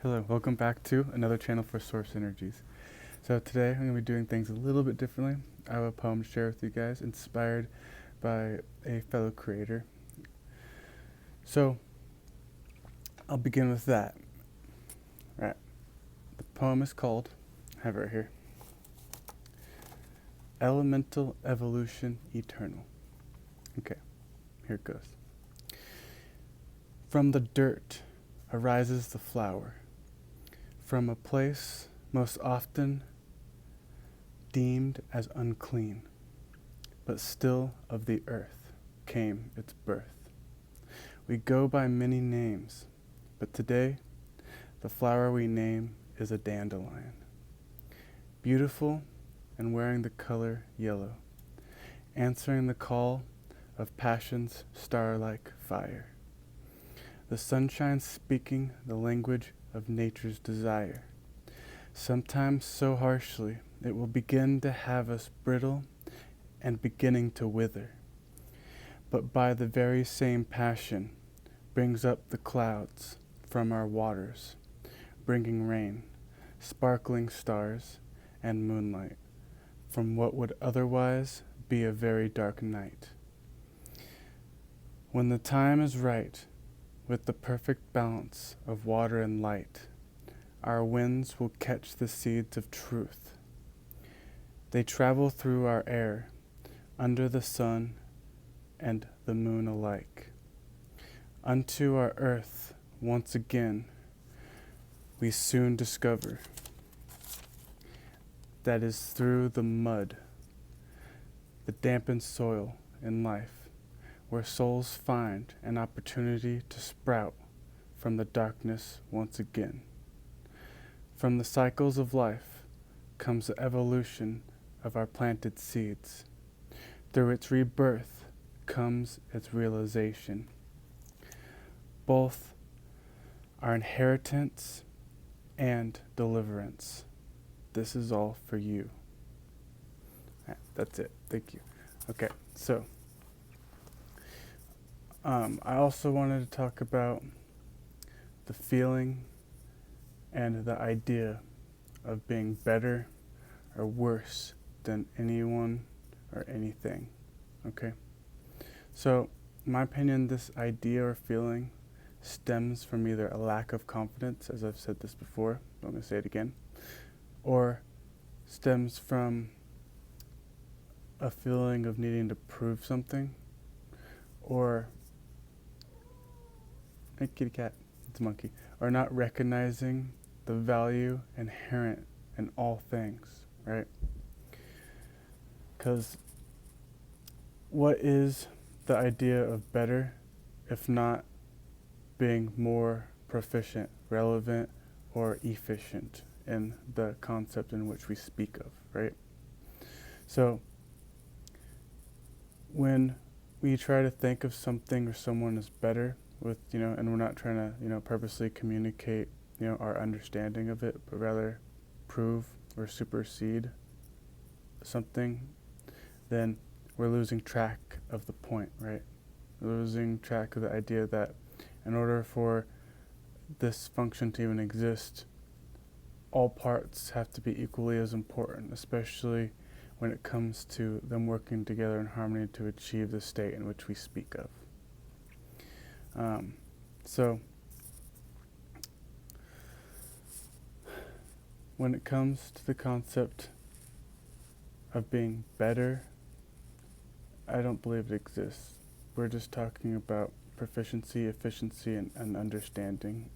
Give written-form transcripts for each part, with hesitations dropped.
Hello, welcome back to another channel for Source Energies. So today I'm going to be doing things a little bit differently. I have a poem to share with you guys inspired by a fellow creator. So I'll begin with that. Right. The poem is called, I have it right here, Elemental Evolution Eternal. Okay, here it goes. From the dirt arises the flower, from a place most often deemed as unclean, but still of the earth came its birth. We go by many names, but today the flower we name is a dandelion, beautiful and wearing the color yellow, answering the call of passion's star-like fire. The sunshine speaking the language of nature's desire. Sometimes so harshly it will begin to have us brittle and beginning to wither, but by the very same passion brings up the clouds from our waters, bringing rain, sparkling stars, and moonlight from what would otherwise be a very dark night. When the time is right, with the perfect balance of water and light, our winds will catch the seeds of truth. They travel through our air, under the sun and the moon alike. Unto our earth, once again, we soon discover that is through the mud, the dampened soil in life, where souls find an opportunity to sprout from the darkness once again. From the cycles of life comes the evolution of our planted seeds. Through its rebirth comes its realization. Both our inheritance and deliverance. This is all for you. That's it. Thank you. Okay, so I also wanted to talk about the feeling and the idea of being better or worse than anyone or anything. Okay? So, in my opinion, this idea or feeling stems from either a lack of confidence, as I've said this before, I'm going to say it again, or stems from a feeling of needing to prove something, or hey, kitty cat, it's a monkey, or not recognizing the value inherent in all things, right? Because what is the idea of better if not being more proficient, relevant, or efficient in the concept in which we speak of, right? So when we try to think of something or someone as better, with, and we're not trying to, purposely communicate, our understanding of it, but rather prove or supersede something, then we're losing track of the point, right? We're losing track of the idea that in order for this function to even exist, all parts have to be equally as important, especially when it comes to them working together in harmony to achieve the state in which we speak of. So when it comes to the concept of being better, I don't believe it exists. We're just talking about proficiency, efficiency, and understanding.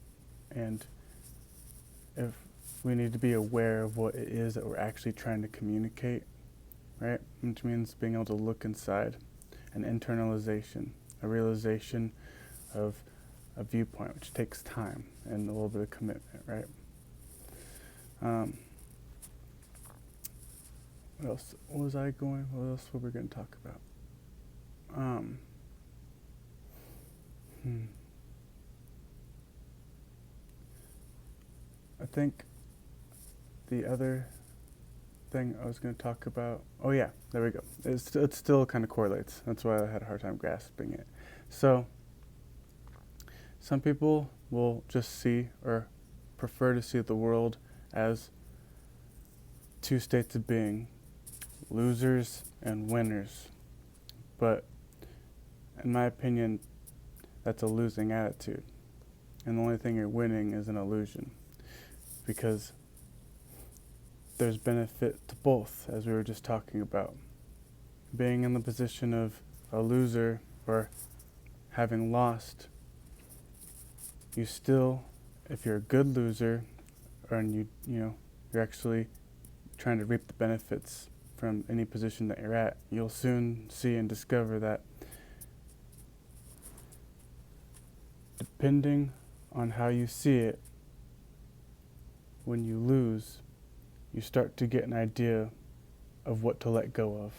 And if we need to be aware of what it is that we're actually trying to communicate, right? Which means being able to look inside, an internalization, a realization of a viewpoint, which takes time and a little bit of commitment, right? What else? What was I going? What else were we going to talk about? I think the other thing I was going to talk about, oh yeah, there we go. It still kind of correlates. That's why I had a hard time grasping it. So some people will just see or prefer to see the world as two states of being, losers and winners. But in my opinion, that's a losing attitude. And the only thing you're winning is an illusion, because there's benefit to both, as we were just talking about. Being in the position of a loser or having lost, you still, if you're a good loser, and you're actually trying to reap the benefits from any position that you're at, you'll soon see and discover that depending on how you see it, when you lose, you start to get an idea of what to let go of.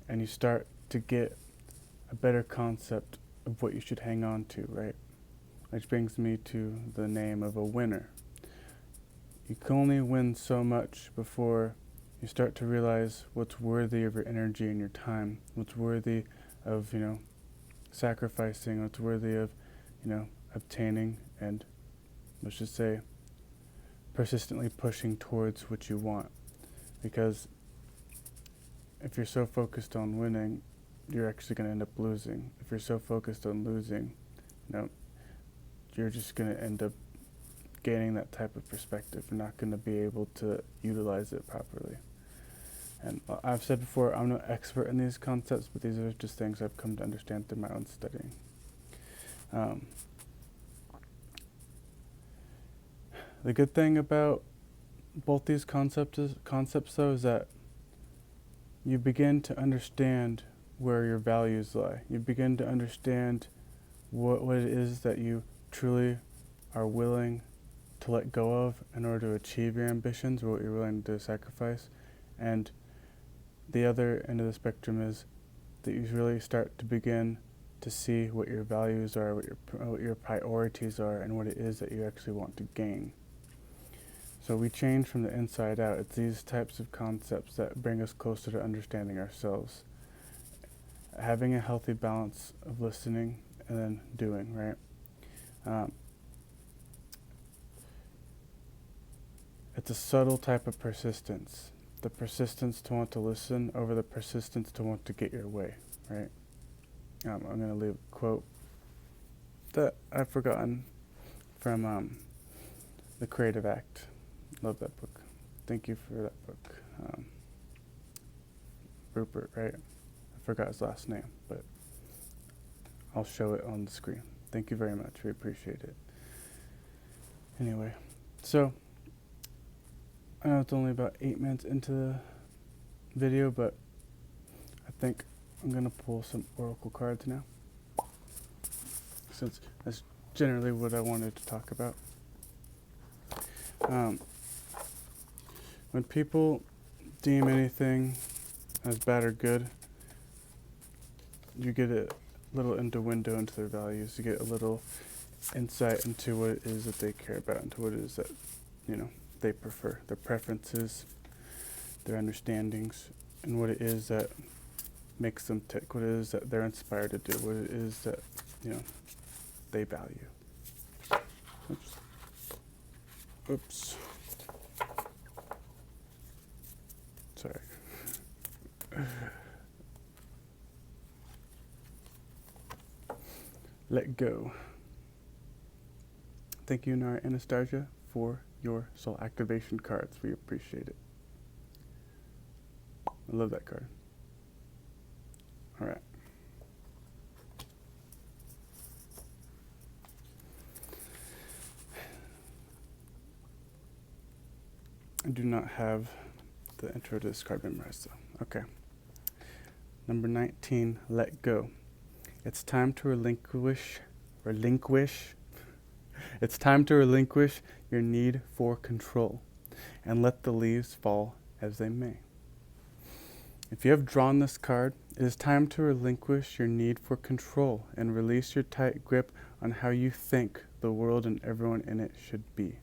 And you start to get a better concept of what you should hang on to, right? Which brings me to the name of a winner. You can only win so much before you start to realize what's worthy of your energy and your time, what's worthy of, sacrificing, what's worthy of, obtaining, and let's just say persistently pushing towards what you want. Because if you're so focused on winning, you're actually going to end up losing. If you're so focused on losing, you're just going to end up gaining that type of perspective. You're not going to be able to utilize it properly. And I've said before, I'm no expert in these concepts, but these are just things I've come to understand through my own studying. The good thing about both these concepts though is that you begin to understand where your values lie. You begin to understand what it is that you truly are willing to let go of in order to achieve your ambitions, or what you're willing to sacrifice. And the other end of the spectrum is that you really start to begin to see what your values are, what your priorities are, and what it is that you actually want to gain. So we change from the inside out. It's these types of concepts that bring us closer to understanding ourselves. Having a healthy balance of listening and then doing, right? It's a subtle type of persistence. The persistence to want to listen over the persistence to want to get your way, right? I'm going to leave a quote that I've forgotten from The Creative Act. Love that book. Thank you for that book. Rupert, right? I forgot his last name, but I'll show it on the screen. Thank you very much. We appreciate it. Anyway, so I know it's only about 8 minutes into the video, but I think I'm going to pull some oracle cards now, since that's generally what I wanted to talk about. When people deem anything as bad or good, you get a little window into their values. You get a little insight into what it is that they care about, into what it is that, they prefer, their preferences, their understandings, and what it is that makes them tick, what it is that they're inspired to do, what it is that, they value. Oops. Sorry. Let go. Thank you, Nara Anastasia, for your soul activation cards. We appreciate it. I love that card. All right. I do not have the intro to this card memorized, though. Okay. Number 19, let go. It's time to relinquish. It's time to relinquish your need for control and let the leaves fall as they may. If you have drawn this card, it is time to relinquish your need for control and release your tight grip on how you think the world and everyone in it should be.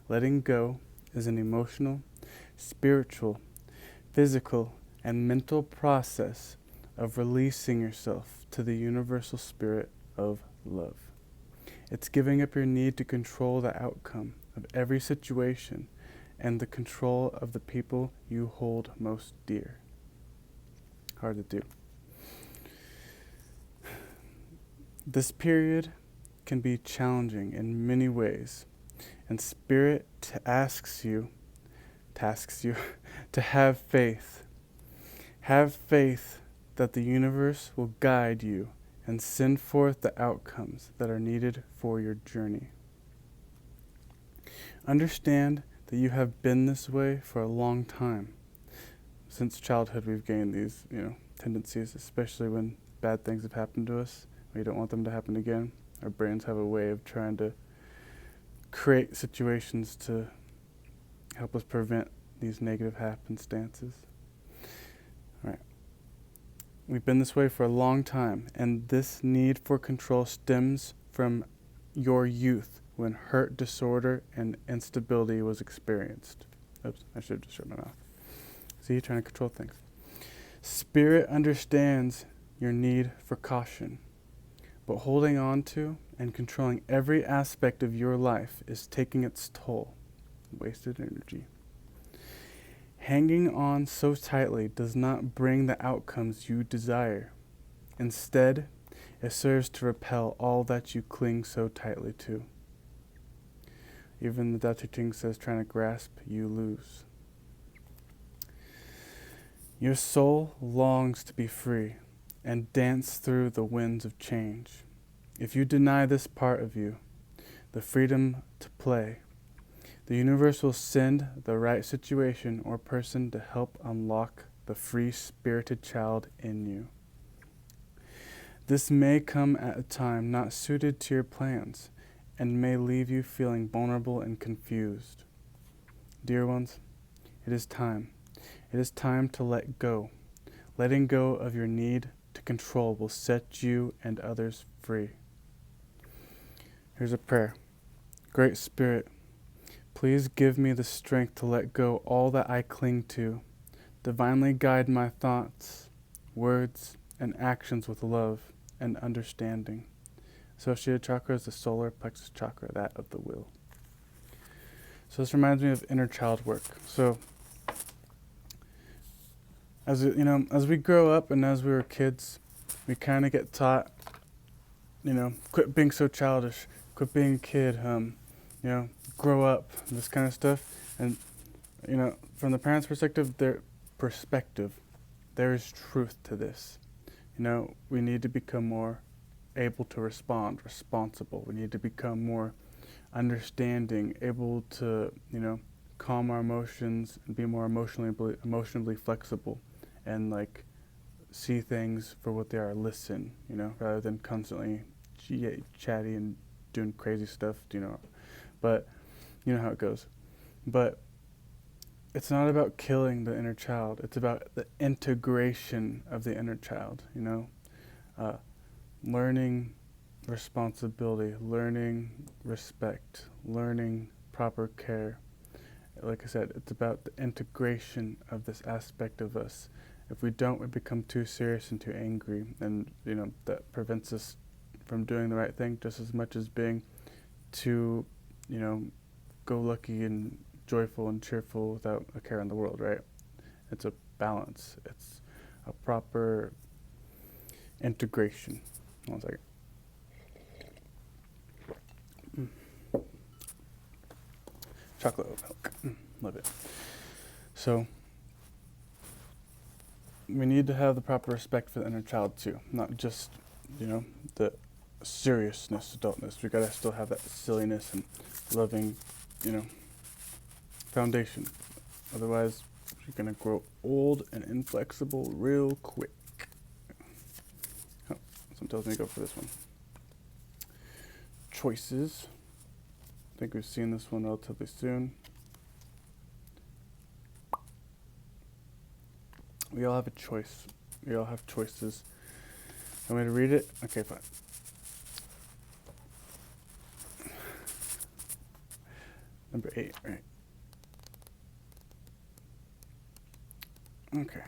Letting go is an emotional, spiritual, physical, and mental process of releasing yourself to the universal spirit of love. It's giving up your need to control the outcome of every situation and the control of the people you hold most dear. Hard to do. This period can be challenging in many ways, and Spirit tasks you to have faith. Have faith that the universe will guide you and send forth the outcomes that are needed for your journey. Understand that you have been this way for a long time. Since childhood, we've gained these, tendencies, especially when bad things have happened to us. We don't want them to happen again. Our brains have a way of trying to create situations to help us prevent these negative happenstances. All right. We've been this way for a long time, and this need for control stems from your youth when hurt, disorder, and instability was experienced. Oops, I should have just shut my mouth. See, trying to control things. Spirit understands your need for caution, but holding on to and controlling every aspect of your life is taking its toll. Wasted energy. Hanging on so tightly does not bring the outcomes you desire. Instead, it serves to repel all that you cling so tightly to. Even the Tao Te Ching says, trying to grasp, you lose. Your soul longs to be free and dance through the winds of change. If you deny this part of you, the freedom to play, the universe will send the right situation or person to help unlock the free-spirited child in you. This may come at a time not suited to your plans and may leave you feeling vulnerable and confused. Dear ones, it is time. It is time to let go. Letting go of your need to control will set you and others free. Here's a prayer. Great Spirit, please give me the strength to let go all that I cling to. Divinely guide my thoughts, words, and actions with love and understanding. Associated chakra is the solar plexus chakra, that of the will. So this reminds me of inner child work. So as we grow up and as we were kids, we kind of get taught, quit being so childish, quit being a kid, grow up, this kind of stuff. And, from the parents' perspective, there is truth to this. We need to become more able to respond, responsible. We need to become more understanding, able to, calm our emotions and be more emotionally flexible and see things for what they are, listen, rather than constantly chatty and doing crazy stuff, but you know how it goes. But it's not about killing the inner child. It's about the integration of the inner child, learning responsibility, learning respect, learning proper care. Like I said, it's about the integration of this aspect of us. If we don't, we become too serious and too angry, and that prevents us from doing the right thing just as much as being too, go lucky and joyful and cheerful without a care in the world, right? It's a balance. It's a proper integration. 1 second. Chocolate oat milk. Love it. So we need to have the proper respect for the inner child too, not just, the seriousness, adultness. We gotta still have that silliness and loving, foundation. Otherwise, you're gonna grow old and inflexible real quick. Oh, something tells me to go for this one. Choices. I think we've seen this one relatively soon. We all have a choice. We all have choices. Want me to read it? Okay, fine. Number 8, right? Okay.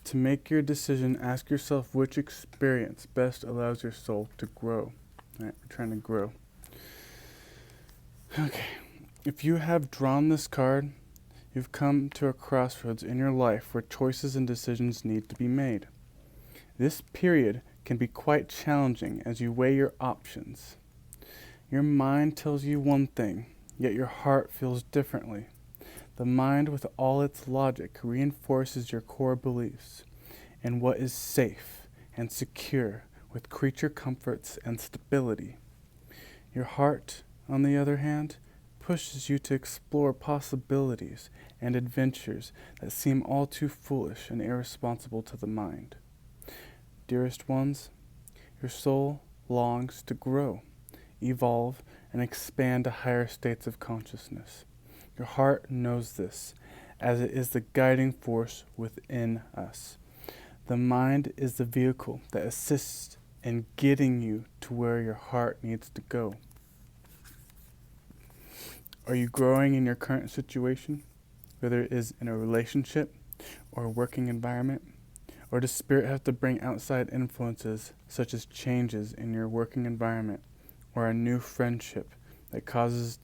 To make your decision, ask yourself which experience best allows your soul to grow. Right? We're trying to grow. Okay, if you have drawn this card, you've come to a crossroads in your life where choices and decisions need to be made. This period can be quite challenging as you weigh your options. Your mind tells you one thing, yet your heart feels differently. The mind, with all its logic, reinforces your core beliefs and what is safe and secure with creature comforts and stability. Your heart, on the other hand, pushes you to explore possibilities and adventures that seem all too foolish and irresponsible to the mind. Dearest ones, your soul longs to grow, evolve, and expand to higher states of consciousness. Your heart knows this, as it is the guiding force within us. The mind is the vehicle that assists in getting you to where your heart needs to go. Are you growing in your current situation, whether it is in a relationship or a working environment? Or does Spirit have to bring outside influences, such as changes in your working environment or a new friendship that causes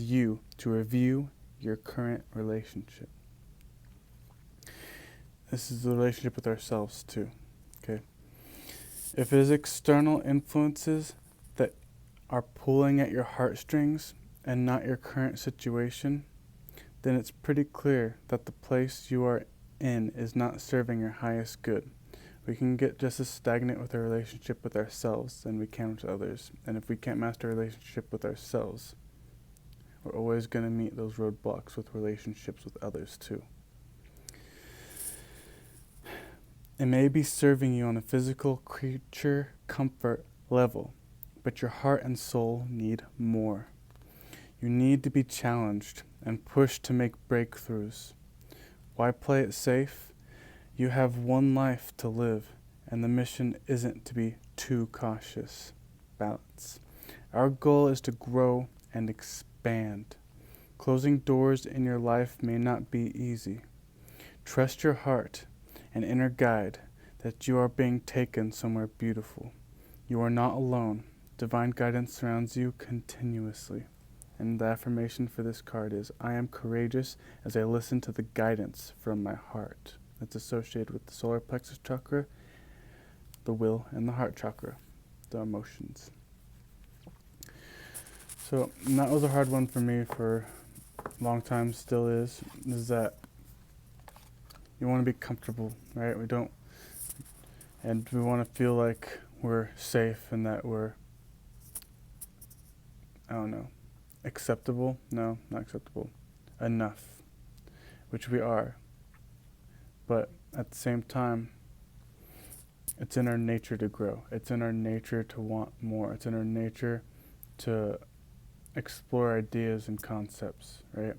you to review your current relationship? This is the relationship with ourselves too. Okay. If it is external influences that are pulling at your heartstrings and not your current situation, then it's pretty clear that the place you are in is not serving your highest good. We can get just as stagnant with our relationship with ourselves than we can with others. And if we can't master a relationship with ourselves, we're always going to meet those roadblocks with relationships with others too. It may be serving you on a physical creature comfort level, but your heart and soul need more. You need to be challenged and pushed to make breakthroughs. Why play it safe? You have one life to live, and the mission isn't to be too cautious. Balance. Our goal is to grow and expand. Closing doors in your life may not be easy. Trust your heart and inner guide that you are being taken somewhere beautiful. You are not alone. Divine guidance surrounds you continuously. And the affirmation for this card is, I am courageous as I listen to the guidance from my heart. It's associated with the solar plexus chakra, the will, and the heart chakra, the emotions. So that was a hard one for me for a long time, still is that you want to be comfortable, right? And we want to feel like we're safe and that we're, acceptable? No, not acceptable. Enough, which we are. But at the same time, it's in our nature to grow. It's in our nature to want more. It's in our nature to explore ideas and concepts, right?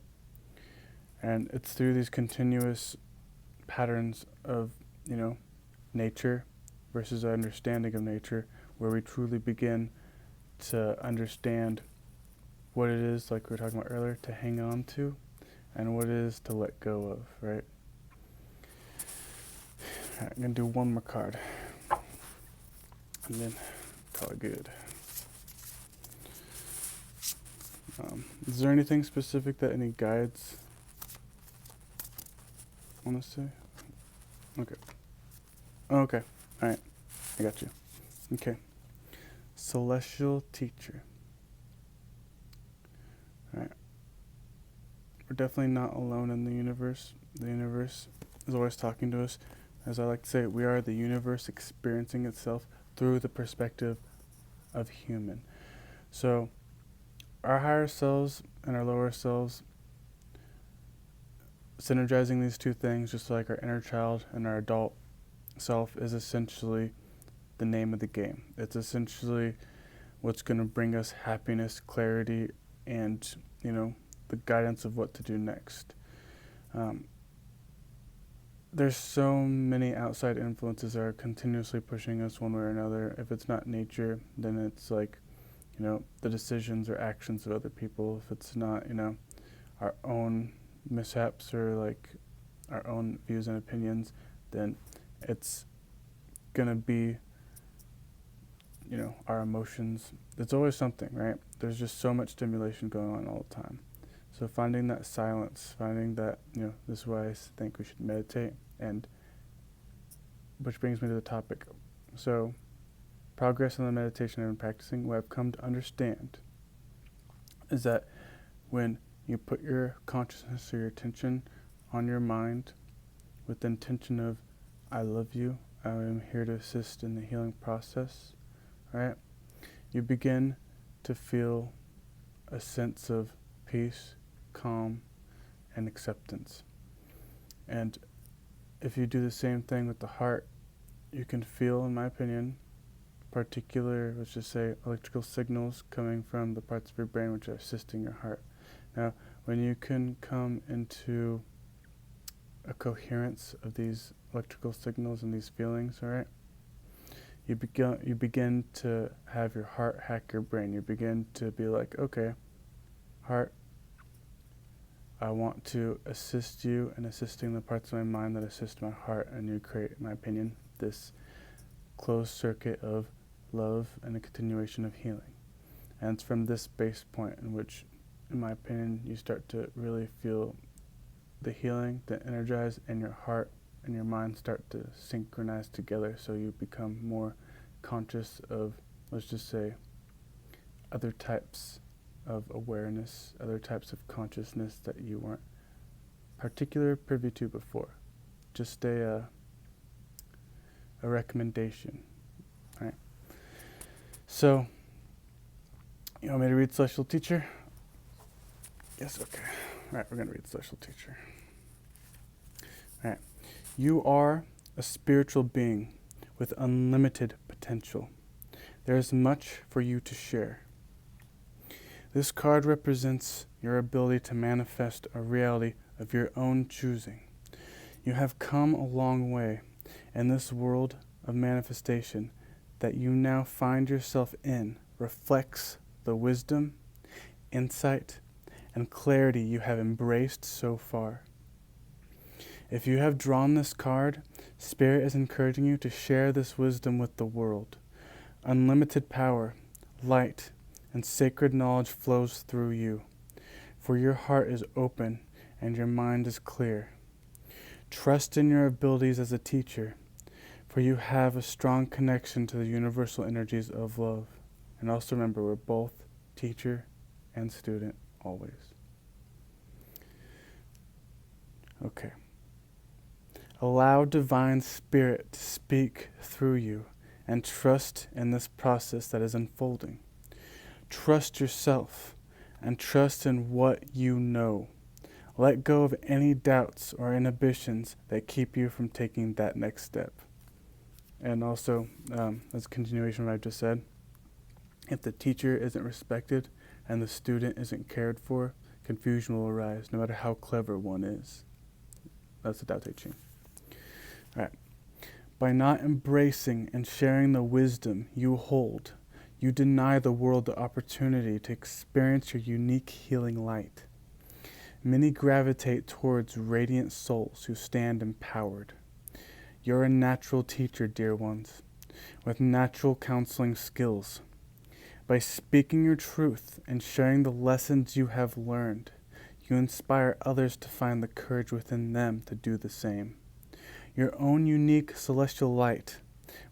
And it's through these continuous patterns of, nature versus our understanding of nature where we truly begin to understand what it is, like we were talking about earlier, to hang on to, and what it is to let go of, right? All right, I'm going to do one more card, and then call it good. Is there anything specific that any guides want to say? Okay. Oh, okay. All right. I got you. Okay. Celestial teacher. All right. We're definitely not alone in the universe. The universe is always talking to us. As I like to say, we are the universe experiencing itself through the perspective of human. So our higher selves and our lower selves, synergizing these two things, just like our inner child and our adult self, is essentially the name of the game. It's essentially what's going to bring us happiness, clarity, and, the guidance of what to do next. There's so many outside influences that are continuously pushing us one way or another. If it's not nature, then it's like, the decisions or actions of other people. If it's not, our own mishaps or like our own views and opinions, then it's gonna be our emotions. It's always something, right? There's just so much stimulation going on all the time. So finding that silence, finding that, this is why I think we should meditate, and which brings me to the topic. So progress in the meditation I've been practicing, what I've come to understand is that when you put your consciousness or your attention on your mind with the intention of, I love you, I am here to assist in the healing process, right? You begin to feel a sense of peace, calm, and acceptance. And if you do the same thing with the heart, you can feel, in my opinion, particular, let's just say, electrical signals coming from the parts of your brain which are assisting your heart. Now, when you can come into a coherence of these electrical signals and these feelings, all right, you begin to have your heart hack your brain. You begin to be like, okay, heart, I want to assist you in assisting the parts of my mind that assist my heart, and you create, in my opinion, this closed circuit of love and a continuation of healing. And it's from this base point in which, in my opinion, you start to really feel the healing, the energize, and your heart and your mind start to synchronize together, so you become more conscious of, let's just say, other types of awareness, other types of consciousness that you weren't particularly privy to before. Just a recommendation, right? So, you want me to read Celestial Teacher? Yes, okay. All right, we're going to read Celestial Teacher. All right. You are a spiritual being with unlimited potential. There is much for you to share. This card represents your ability to manifest a reality of your own choosing. You have come a long way in this world of manifestation that you now find yourself in reflects the wisdom, insight, and clarity you have embraced so far. If you have drawn this card, Spirit is encouraging you to share this wisdom with the world. Unlimited power, light, and sacred knowledge flows through you, for your heart is open and your mind is clear. Trust in your abilities as a teacher, for you have a strong connection to the universal energies of love. And also remember, we're both teacher and student always. Okay. Allow Divine Spirit to speak through you and trust in this process that is unfolding. Trust yourself and trust in what you know. Let go of any doubts or inhibitions that keep you from taking that next step. And also, as a continuation of what I just said, if the teacher isn't respected and the student isn't cared for, confusion will arise, no matter how clever one is. That's the Tao Te Ching. All right. By not embracing and sharing the wisdom you hold, you deny the world the opportunity to experience your unique healing light. Many gravitate towards radiant souls who stand empowered. You're a natural teacher, dear ones, with natural counseling skills. By speaking your truth and sharing the lessons you have learned, you inspire others to find the courage within them to do the same. Your own unique celestial light,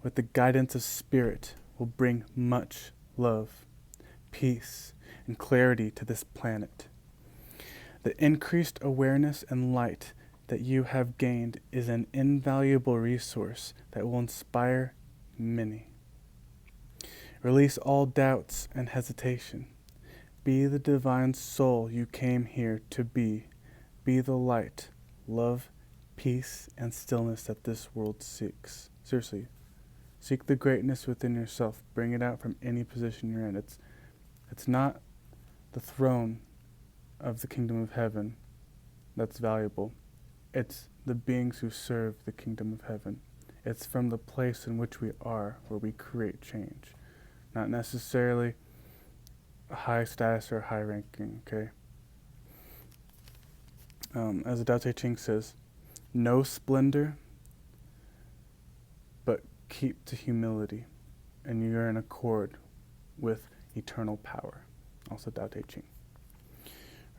with the guidance of Spirit, will bring much love, peace, and clarity to this planet. The increased awareness and light that you have gained is an invaluable resource that will inspire many. Release all doubts and hesitation. Be the divine soul you came here to be. Be the light, love, peace, and stillness that this world seeks. Seriously, seek the greatness within yourself. Bring it out from any position you're in. It's not the throne of the kingdom of heaven that's valuable. It's the beings who serve the kingdom of heaven. It's from the place in which we are where we create change. Not necessarily a high status or a high ranking, okay? As the Tao Te Ching says, no splendor, but keep to humility. and you're in accord with eternal power. Also Tao Te Ching.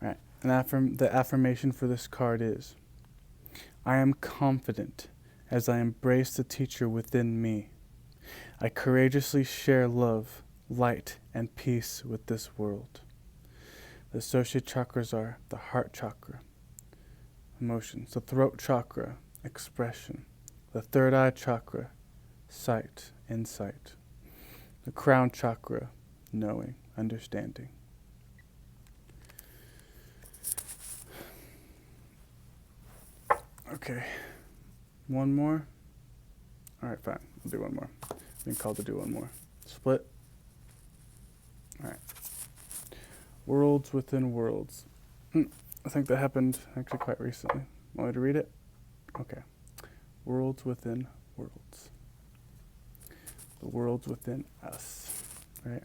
Right. And the affirmation for this card is, I am confident as I embrace the teacher within me. I courageously share love, light, and peace with this world. The associate chakras are the heart chakra, emotions, the throat chakra, expression, the third eye chakra, sight, insight, the crown chakra, knowing, understanding. Okay, one more? All right, fine, we'll do one more. I've been called to do one more. Split. All right. Worlds within worlds. I think that happened actually quite recently. Want me to read it? Okay. Worlds within worlds. The worlds within us, right?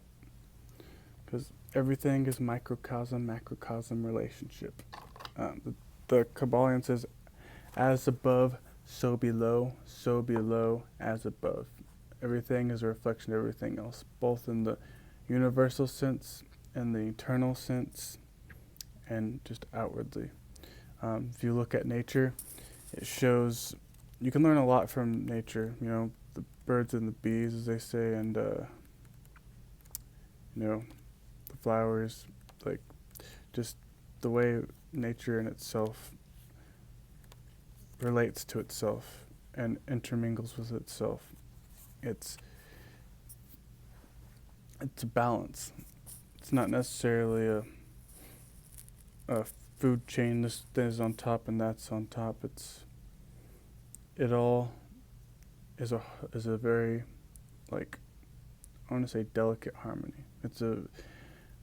Because everything is microcosm, macrocosm relationship. The Kabbalion says, as above, so below, as above. Everything is a reflection of everything else, both in the universal sense and the eternal sense, and just outwardly. If you look at nature, it shows, you can learn a lot from nature, you know, the birds and the bees, as they say, and, you know, the flowers, like, just the way nature in itself relates to itself and intermingles with itself. It's a balance. It's not necessarily a food chain. This is on top and that's on top. It all is a very, like, I want to say delicate harmony.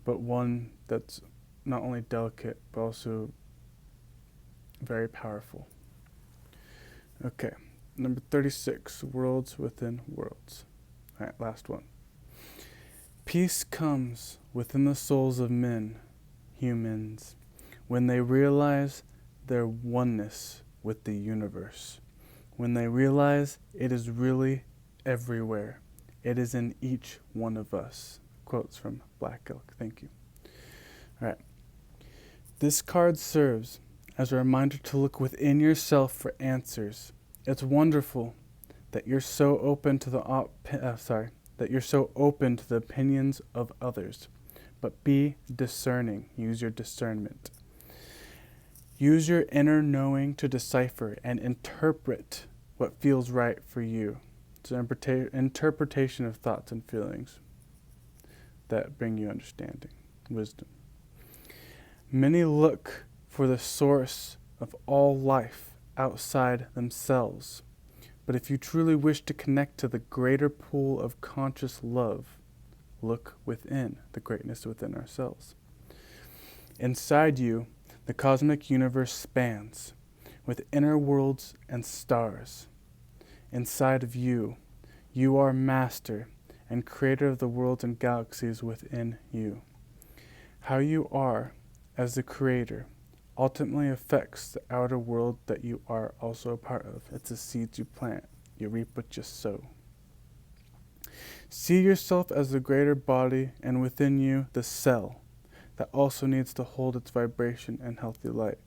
But one that's not only delicate but also very powerful. Okay, number 36, worlds within worlds. All right, last one. Peace comes within the souls of men, humans, when they realize their oneness with the universe, when they realize it is really everywhere. It is in each one of us. Quotes from Black Elk. Thank you. All right. This card serves as a reminder to look within yourself for answers. It's wonderful that you're so open to the opinions of others, but be discerning. Use your discernment. Use your inner knowing to decipher and interpret what feels right for you. It's an interpretation of thoughts and feelings that bring you understanding, wisdom. Many look for the source of all life outside themselves. But if you truly wish to connect to the greater pool of conscious love, look within, the greatness within ourselves. Inside you, the cosmic universe spans, with inner worlds and stars. Inside of you, you are master and creator of the worlds and galaxies within you. How you are as the creator ultimately affects the outer world that you are also a part of. It's the seeds you plant. You reap what you sow. See yourself as the greater body, and within you the cell that also needs to hold its vibration and healthy light.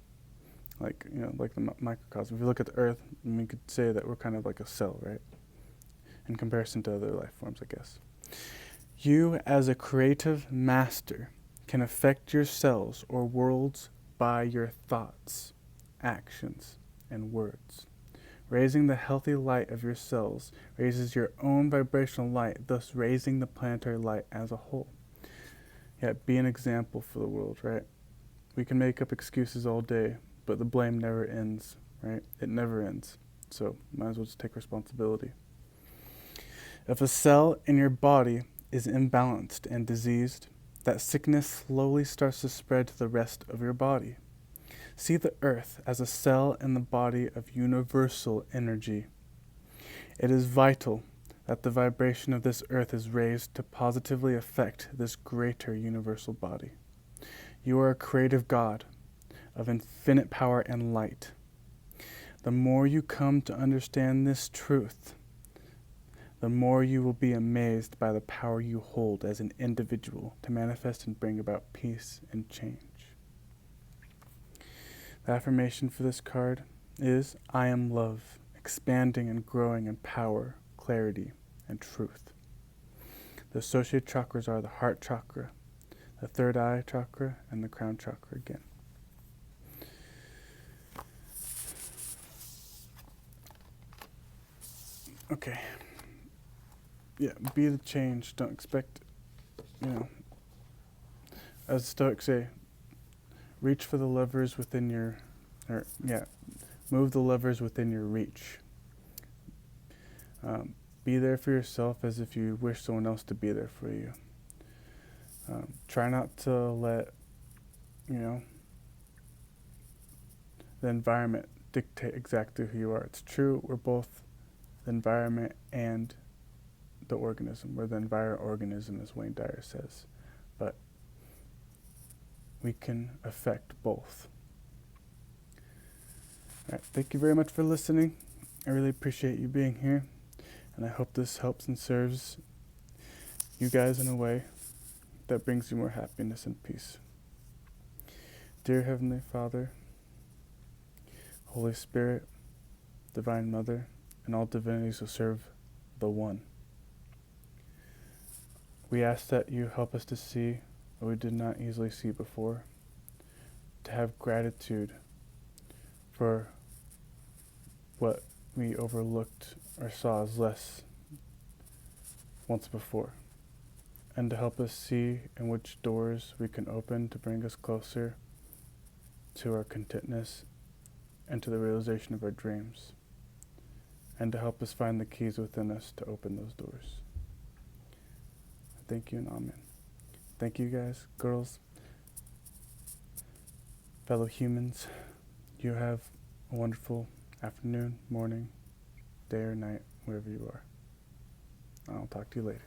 Like the microcosm. If you look at the earth, we could say that we're kind of like a cell, right? In comparison to other life forms, I guess. You, as a creative master, can affect your cells or worlds by your thoughts, actions, and words. Raising the healthy light of your cells raises your own vibrational light, thus raising the planetary light as a whole. Yet be an example for the world, right? We can make up excuses all day, but the blame never ends, right? It never ends. So might as well just take responsibility. If a cell in your body is imbalanced and diseased, that sickness slowly starts to spread to the rest of your body. See the earth as a cell in the body of universal energy. It is vital that the vibration of this earth is raised to positively affect this greater universal body. You are a creative God of infinite power and light. The more you come to understand this truth, the more you will be amazed by the power you hold as an individual to manifest and bring about peace and change. The affirmation for this card is, I am love, expanding and growing in power, clarity, and truth. The associated chakras are the heart chakra, the third eye chakra, and the crown chakra again. Okay. Yeah, be the change. Don't expect, as the Stoics say, reach for the levers within move the levers within your reach. Be there for yourself as if you wish someone else to be there for you. Try not to let, the environment dictate exactly who you are. It's true, we're both the environment and the organism. We're the organism, as Wayne Dyer says. But we can affect both. All right, thank you very much for listening. I really appreciate you being here, and I hope this helps and serves you guys in a way that brings you more happiness and peace. Dear Heavenly Father, Holy Spirit, Divine Mother, and all divinities who serve the One, we ask that you help us to see what we did not easily see before, to have gratitude for what we overlooked or saw as less once before, and to help us see in which doors we can open to bring us closer to our contentness and to the realization of our dreams, and to help us find the keys within us to open those doors. Thank you and amen. Thank you guys, girls, fellow humans. You have a wonderful afternoon, morning, day or night, wherever you are. I'll talk to you later.